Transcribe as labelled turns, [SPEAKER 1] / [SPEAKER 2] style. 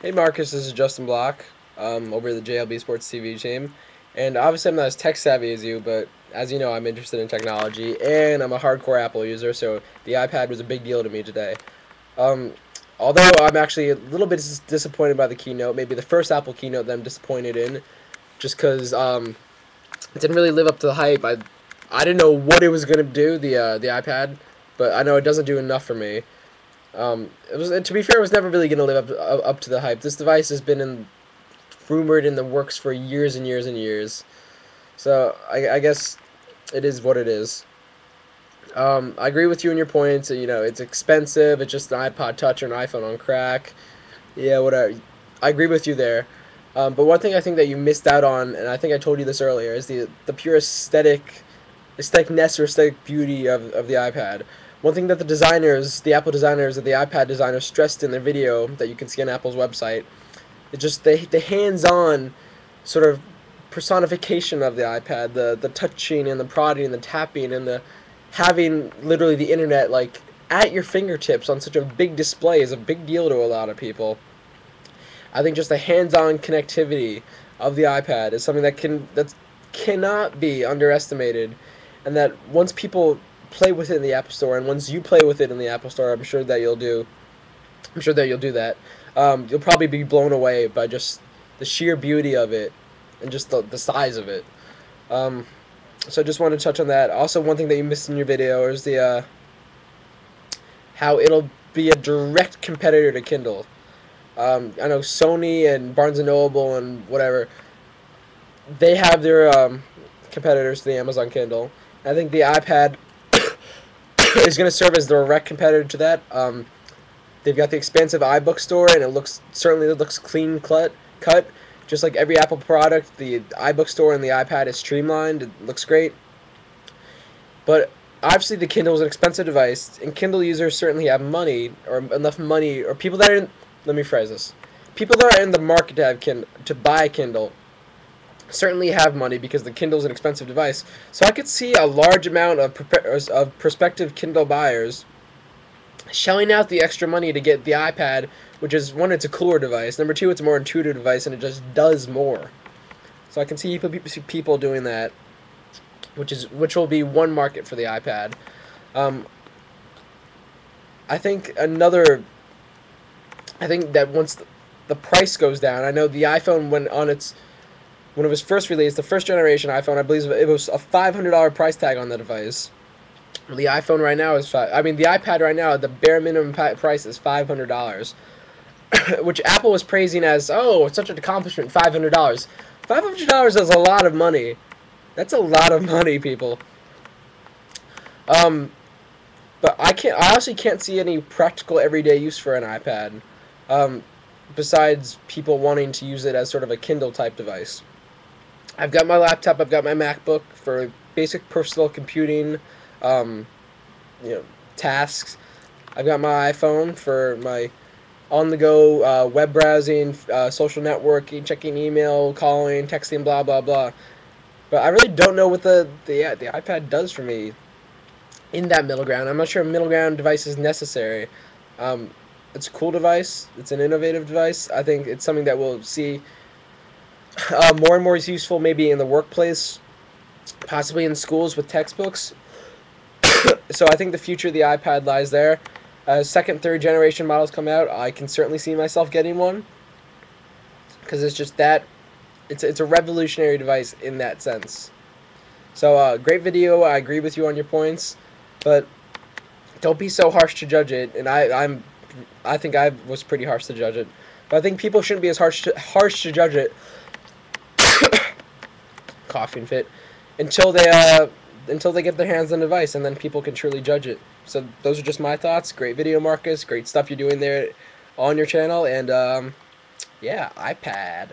[SPEAKER 1] Hey Marcus, this is Justin Block, over the JLB Sports TV team, and obviously I'm not as tech savvy as you, but as you know, I'm interested in technology, and I'm a hardcore Apple user, so the iPad was a big deal to me today. Um, Although I'm actually a little bit disappointed by the keynote, maybe the first Apple keynote that I'm disappointed in, just because it didn't really live up to the hype. I didn't know what it was gonna do, the iPad, but I know it doesn't do enough for me. It was, to be fair, it was never really going to live up to the hype. This device has been rumored in the works for years and years and years. So I guess it is what it is. I agree with you in your points. You know, it's expensive. It's just an iPod Touch or an iPhone on crack. Yeah, whatever. I agree with you there. But one thing I think that you missed out on, and I think I told you this earlier, is the pure aestheticness or aesthetic beauty of the iPad. One thing that the Apple designers, or the iPad designers stressed in their video that you can see on Apple's website, is just the hands-on sort of personification of the iPad, the touching and the prodding and the tapping and the having literally the internet like at your fingertips on such a big display is a big deal to a lot of people. I think just the hands-on connectivity of the iPad is something that cannot be underestimated, and that once people play with it in the App Store, and once you play with it in the Apple Store, I'm sure that you'll do. I'm sure that you'll do that. You'll probably be blown away by just the sheer beauty of it, and just the size of it. Um, so I just wanted to touch on that. Also, one thing that you missed in your video is the how it'll be a direct competitor to Kindle. I know Sony and Barnes and Noble and whatever, they have their competitors to the Amazon Kindle. I think the iPad is going to serve as the direct competitor to that. They've got the expansive iBook store, and it looks clean cut. Just like every Apple product, the iBook store and the iPad is streamlined. It looks great. But obviously, the Kindle is an expensive device, and Kindle users certainly have money, or enough money, or people that are in, let me phrase this. People that are in the market to buy Kindle certainly have money because the Kindle is an expensive device. So I could see a large amount of prospective Kindle buyers shelling out the extra money to get the iPad, which is, one, it's a cooler device. Number two, it's a more intuitive device, and it just does more. So I can see people doing that, which will be one market for the iPad. Um, I think that once the price goes down, I know the iPhone when it was first released, the first generation iPhone, I believe it was a $500 price tag on the device. The iPhone right now is the iPad right now, the bare minimum price is $500, which Apple was praising as, oh, it's such an accomplishment, $500. $500 is a lot of money. That's a lot of money, people. But I honestly can't see any practical everyday use for an iPad, besides people wanting to use it as sort of a Kindle type device. I've got my laptop, I've got my MacBook for basic personal computing, um, tasks. I've got my iPhone for my on-the-go web browsing, social networking, checking email, calling, texting, blah blah blah. But I really don't know what the iPad does for me in that middle ground. I'm not sure a middle ground device is necessary. It's a cool device. It's an innovative device. I think it's something that we'll see more and more useful maybe in the workplace, possibly in schools with textbooks. So I think the future of the iPad lies there. As second, third generation models come out, I can certainly see myself getting one, because it's just that it's a revolutionary device in that sense. So great video. I agree with you on your points, but don't be so harsh to judge it. And I think I was pretty harsh to judge it, but I think people shouldn't be as harsh to judge it. Coughing fit until they get their hands on the device, and then people can truly judge it. So those are just my thoughts. Great video, Marcus. Great stuff you're doing there on your channel, and yeah, iPad.